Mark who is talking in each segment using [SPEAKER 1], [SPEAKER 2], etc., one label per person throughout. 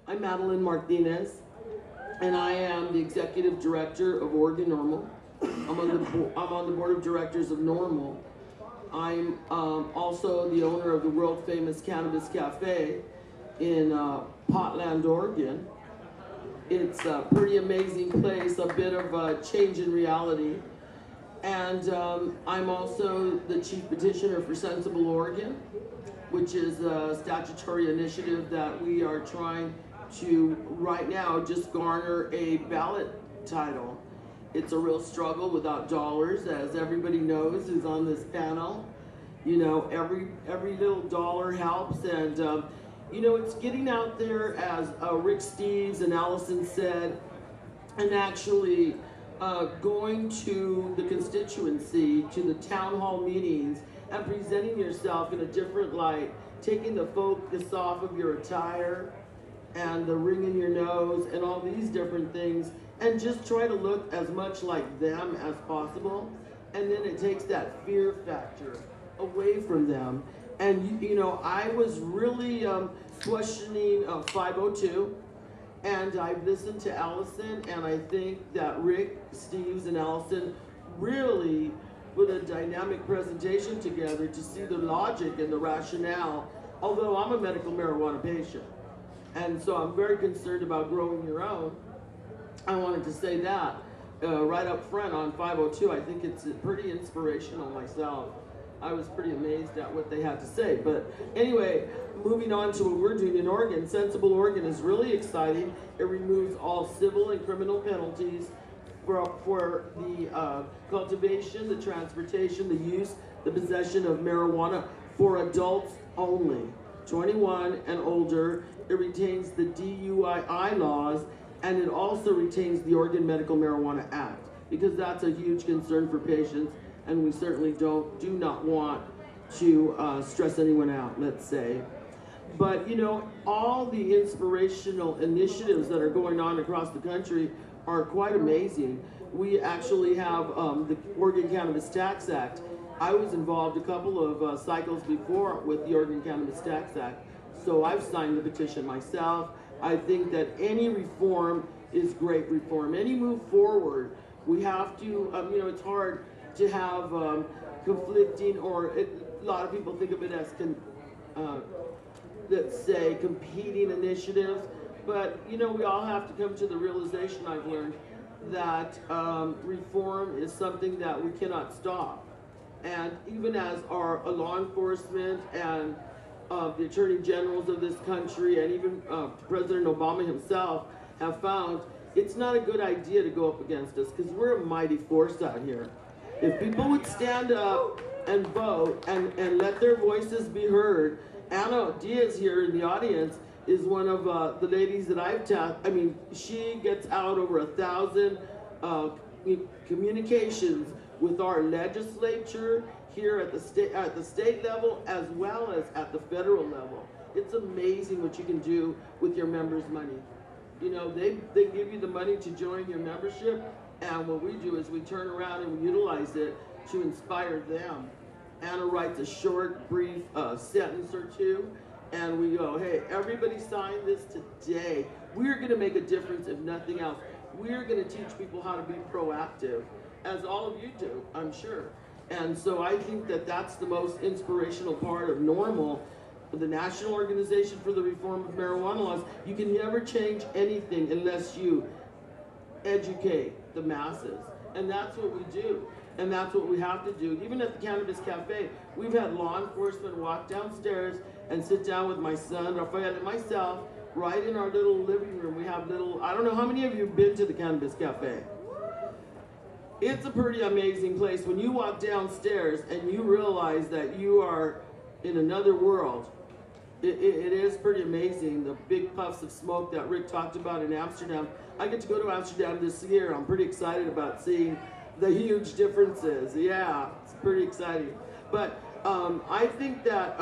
[SPEAKER 1] I'm Madeline Martinez, and I am the executive director of Oregon NORML. I'm on the board of directors of NORML. I'm also the owner of the World Famous Cannabis Cafe in Portland, Oregon. It's a pretty amazing place, a bit of a change in reality. And I'm also the chief petitioner for Sensible Oregon, which is a statutory initiative that we are trying to, right now, just garner a ballot title. It's a real struggle without dollars, as everybody knows who's on this panel. You know, every little dollar helps, and you know, it's getting out there, as Rick Steves and Allison said, and actually going to the constituency, to the town hall meetings, and presenting yourself in a different light, taking the focus off of your attire and the ring in your nose and all these different things, and just try to look as much like them as possible. And then it takes that fear factor away from them. And you know, I was really questioning 502, and I've listened to Allison, and I think that Rick, Steves, and Allison really put a dynamic presentation together to see the logic and the rationale, although I'm a medical marijuana patient. And so I'm very concerned about growing your own. I wanted to say that right up front on 502. I think it's pretty inspirational myself. I was pretty amazed at what they had to say. But anyway, moving on to what we're doing in Oregon, Sensible Oregon is really exciting. It removes all civil and criminal penalties for the cultivation, the transportation, the use, the possession of marijuana for adults only, 21 and older. It retains the DUI laws, and it also retains the Oregon Medical Marijuana Act, because that's a huge concern for patients, and we certainly do not want to stress anyone out, let's say. But you know, all the inspirational initiatives that are going on across the country are quite amazing. We actually have the Oregon Cannabis Tax Act. I was involved a couple of cycles before with the Oregon Cannabis Tax Act, so I've signed the petition myself. I think that any reform is great reform. Any move forward, we have to, you know, it's hard to have conflicting, or a lot of people think of it as, let's say, competing initiatives. But, you know, we all have to come to the realization, I've learned, that reform is something that we cannot stop. And even as our law enforcement and the attorney generals of this country, and even President Obama himself, have found it's not a good idea to go up against us, because we're a mighty force out here. If people would stand up and vote and let their voices be heard. Anna Diaz here in the audience is one of the ladies that I've tapped. I mean, she gets out over 1,000 communications with our legislature here at the state level, as well as at the federal level. It's amazing what you can do with your members' money. You know, they give you the money to join your membership, and what we do is we turn around and we utilize it to inspire them. Anna writes a short, brief sentence or two, and we go, hey, everybody sign this today. We're gonna make a difference, if nothing else. We're gonna teach people how to be proactive, as all of you do, I'm sure. And so I think that that's the most inspirational part of NORML, the National Organization for the Reform of Marijuana Laws. You can never change anything unless you educate the masses. And that's what we do. And that's what we have to do. Even at the Cannabis Cafe, we've had law enforcement walk downstairs and sit down with my son, Rafael, and myself, right in our little living room. We have little, I don't know how many of you have been to the Cannabis Cafe. It's a pretty amazing place. When you walk downstairs and you realize that you are in another world, it is pretty amazing. The big puffs of smoke that Rick talked about in Amsterdam. I get to go to Amsterdam this year. I'm pretty excited about seeing the huge differences. Yeah, it's pretty exciting. But I think that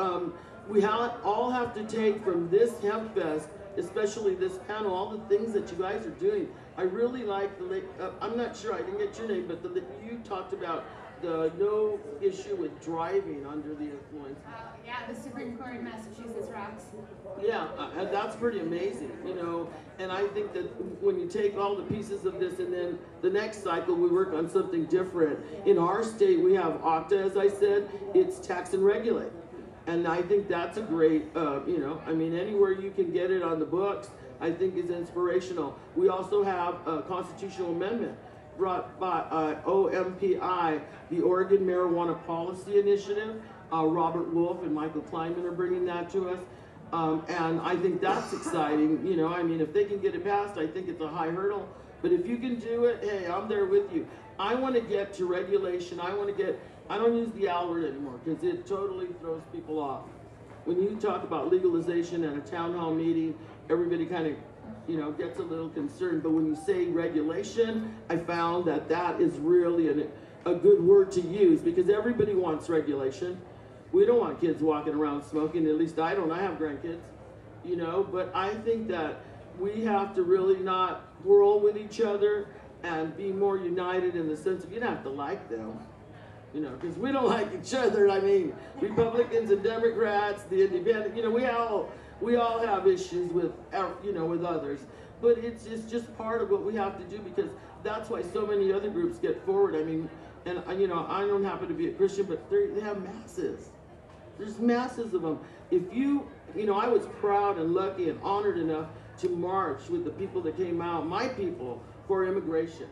[SPEAKER 1] we all have to take from this Hemp Fest, especially this panel, all the things that you guys are doing. I really like the, I'm not sure, I didn't get your name, but you talked about the no issue with driving under the influence.
[SPEAKER 2] Yeah, the Supreme Court in Massachusetts rocks.
[SPEAKER 1] Yeah, and that's pretty amazing, you know. And I think that when you take all the pieces of this and then the next cycle we work on something different. In our state we have OCTA, as I said, it's tax and regulate. And I think that's a great, you know, I mean, anywhere you can get it on the books, I think is inspirational. We also have a constitutional amendment brought by OMPI, the Oregon Marijuana Policy Initiative. Robert Wolf and Michael Kleinman are bringing that to us. And I think that's exciting. You know, I mean, if they can get it passed, I think it's a high hurdle. But if you can do it, hey, I'm there with you. I want to get to regulation. I don't use the L word anymore because it totally throws people off. When you talk about legalization at a town hall meeting, everybody kind of, you know, gets a little concerned. But when you say regulation, I found that that is really a good word to use because everybody wants regulation. We don't want kids walking around smoking, at least I don't. I have grandkids, you know, but I think that we have to really not whirl with each other and be more united in the sense of you don't have to like them, you know, because we don't like each other. I mean, Republicans and Democrats, the independent, you know, we all have issues with, you know, with others, but it's just part of what we have to do because that's why so many other groups get forward. I mean, and you know, I don't happen to be a Christian, but they have masses. There's masses of them. If you know, I was proud and lucky and honored enough to march with the people that came out, my people, for immigration.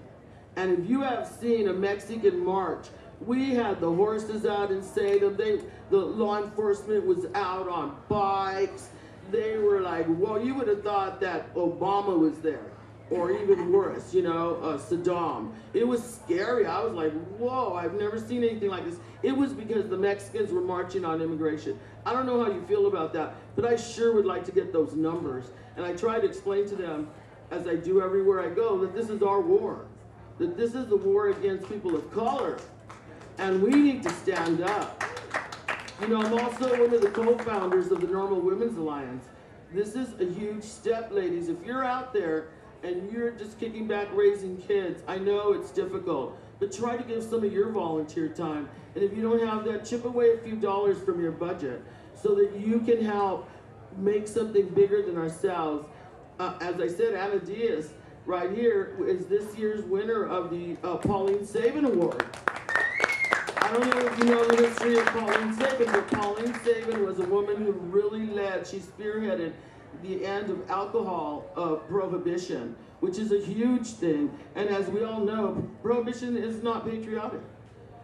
[SPEAKER 1] And if you have seen a Mexican march, we had the horses out in Salem. The law enforcement was out on bikes. They were like, well, you would have thought that Obama was there. Or even worse, you know, Saddam. It was scary. I was like, whoa, I've never seen anything like this. It was because the Mexicans were marching on immigration. I don't know how you feel about that, but I sure would like to get those numbers. And I try to explain to them, as I do everywhere I go, that this is our war. That this is the war against people of color. And we need to stand up. You know, I'm also one of the co-founders of the NORML Women's Alliance. This is a huge step, ladies. If you're out there and you're just kicking back raising kids, I know it's difficult, but try to give some of your volunteer time. And if you don't have that, chip away a few dollars from your budget so that you can help make something bigger than ourselves. As I said, Anna Diaz right here is this year's winner of the Pauline Sabin Award. I don't know if you know the history of Pauline Sabin, but Pauline Sabin was a woman who really led, she spearheaded the end of alcohol prohibition, which is a huge thing. And as we all know, prohibition is not patriotic.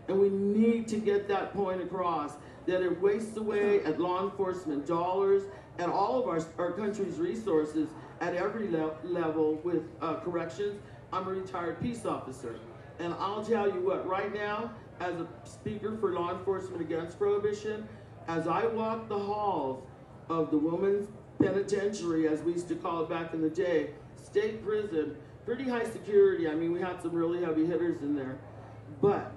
[SPEAKER 1] And we need to get that point across, that it wastes away at law enforcement dollars and all of our country's resources at every level with corrections. I'm a retired peace officer. And I'll tell you what, right now, as a speaker for law enforcement against prohibition, as I walk the halls of the women's penitentiary, as we used to call it back in the day, state prison, pretty high security. I mean, we had some really heavy hitters in there. But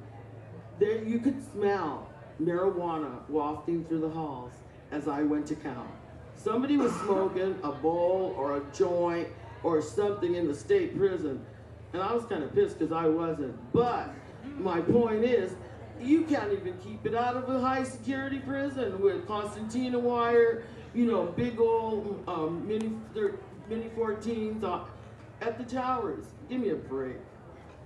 [SPEAKER 1] there you could smell marijuana wafting through the halls as I went to count. Somebody was smoking a bowl or a joint or something in the state prison. And I was kind of pissed because I wasn't. But my point is, you can't even keep it out of a high security prison with concertina wire, you know, big old mini 14s at the towers. Give me a break.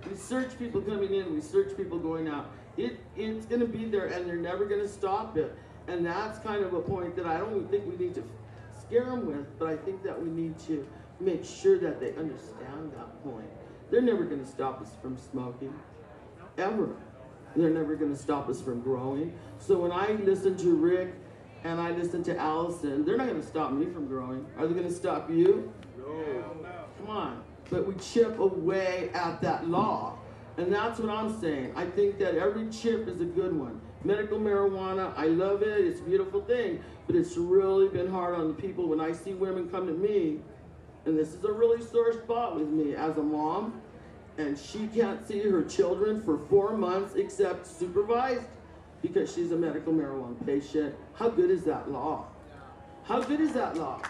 [SPEAKER 1] We search people coming in, we search people going out. It's going to be there, and they're never going to stop it. And that's kind of a point that I don't think we need to scare them with, but I think that we need to make sure that they understand that point. They're never going to stop us from smoking, ever. They're never going to stop us from growing. So when I listen to Rick and I listen to Allison, they're not going to stop me from growing. Are they going to stop you? No. Come on. But we chip away at that law. And that's what I'm saying. I think that every chip is a good one. Medical marijuana, I love it. It's a beautiful thing. But it's really been hard on the people when I see women come to me, and this is a really sore spot with me as a mom, and she can't see her children for 4 months except supervised because she's a medical marijuana patient. How good is that law? How good is that law?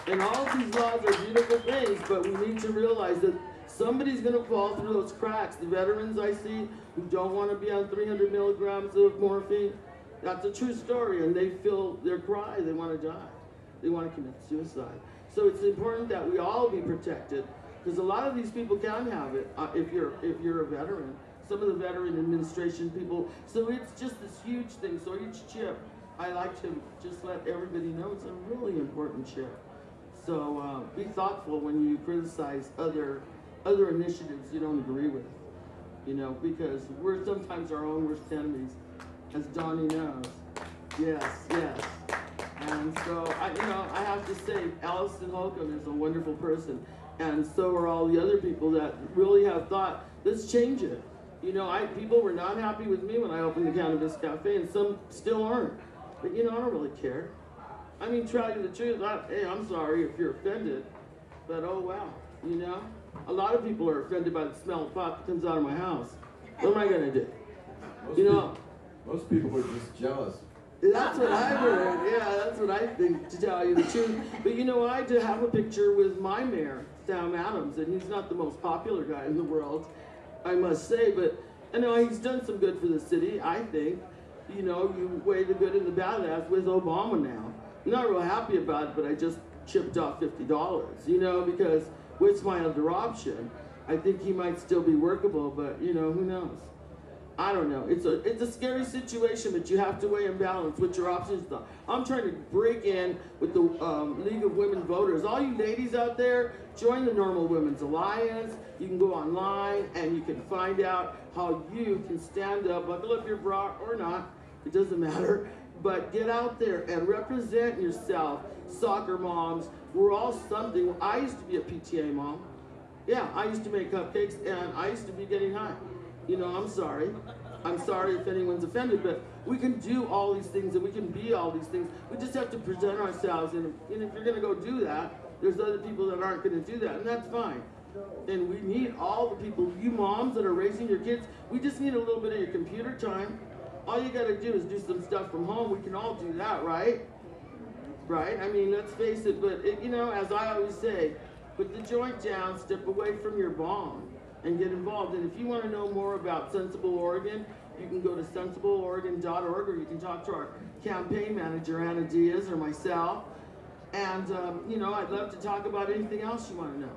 [SPEAKER 1] And all of these laws are beautiful things, but we need to realize that somebody's gonna fall through those cracks. The veterans I see who don't want to be on 300 milligrams of morphine, that's a true story, and they feel their cry, they want to die. They want to commit suicide. So it's important that we all be protected, because a lot of these people can have it if you're a veteran. Some of the veteran administration people, so it's just this huge thing. So each chip, I like to just let everybody know it's a really important chip. So be thoughtful when you criticize other initiatives you don't agree with, you know, because we're sometimes our own worst enemies, as Donnie knows. Yes, yes. And so I have to say, Allison Holcomb is a wonderful person, and so are all the other people that really have thought, let's change it. You know, people were not happy with me when I opened the Cannabis Cafe, and some still aren't. But you know, I don't really care. I mean, tell you the truth, hey, I'm sorry if you're offended, but oh well, you know? A lot of people are offended by the smell of pot that comes out of my house. What am I gonna do?
[SPEAKER 3] Most people are just jealous.
[SPEAKER 1] That's what I've heard. Yeah, that's what I think, to tell you the truth. But you know, I did have a picture with my mayor, Sam Adams, and he's not the most popular guy in the world, I must say, but you know, he's done some good for the city, I think. You know, you weigh the good and the bad as with Obama now. I'm not real happy about it, but I just chipped off $50, you know, because what's my other option? I think he might still be workable, but you know, who knows? I don't know. It's a scary situation, but you have to weigh and balance what your options are. I'm trying to break in with the League of Women Voters. All you ladies out there, join the NORML Women's Alliance. You can go online and you can find out how you can stand up, buckle up your bra or not, it doesn't matter, but get out there and represent yourself. Soccer moms, we're all something. I used to be a PTA mom. Yeah, I used to make cupcakes and I used to be getting high. You know, I'm sorry. I'm sorry if anyone's offended, but we can do all these things and we can be all these things. We just have to present ourselves, and if you're going to go do that, there's other people that aren't going to do that, and that's fine. And we need all the people, you moms that are raising your kids, we just need a little bit of your computer time. All you got to do is do some stuff from home. We can all do that, right? Right? I mean, let's face it, but you know, as I always say, put the joint down, step away from your bong, and get involved. And if you want to know more about Sensible Oregon, you can go to sensibleoregon.org, or you can talk to our campaign manager, Anna Diaz, or myself. And, you know, I'd love to talk about anything else you want to know.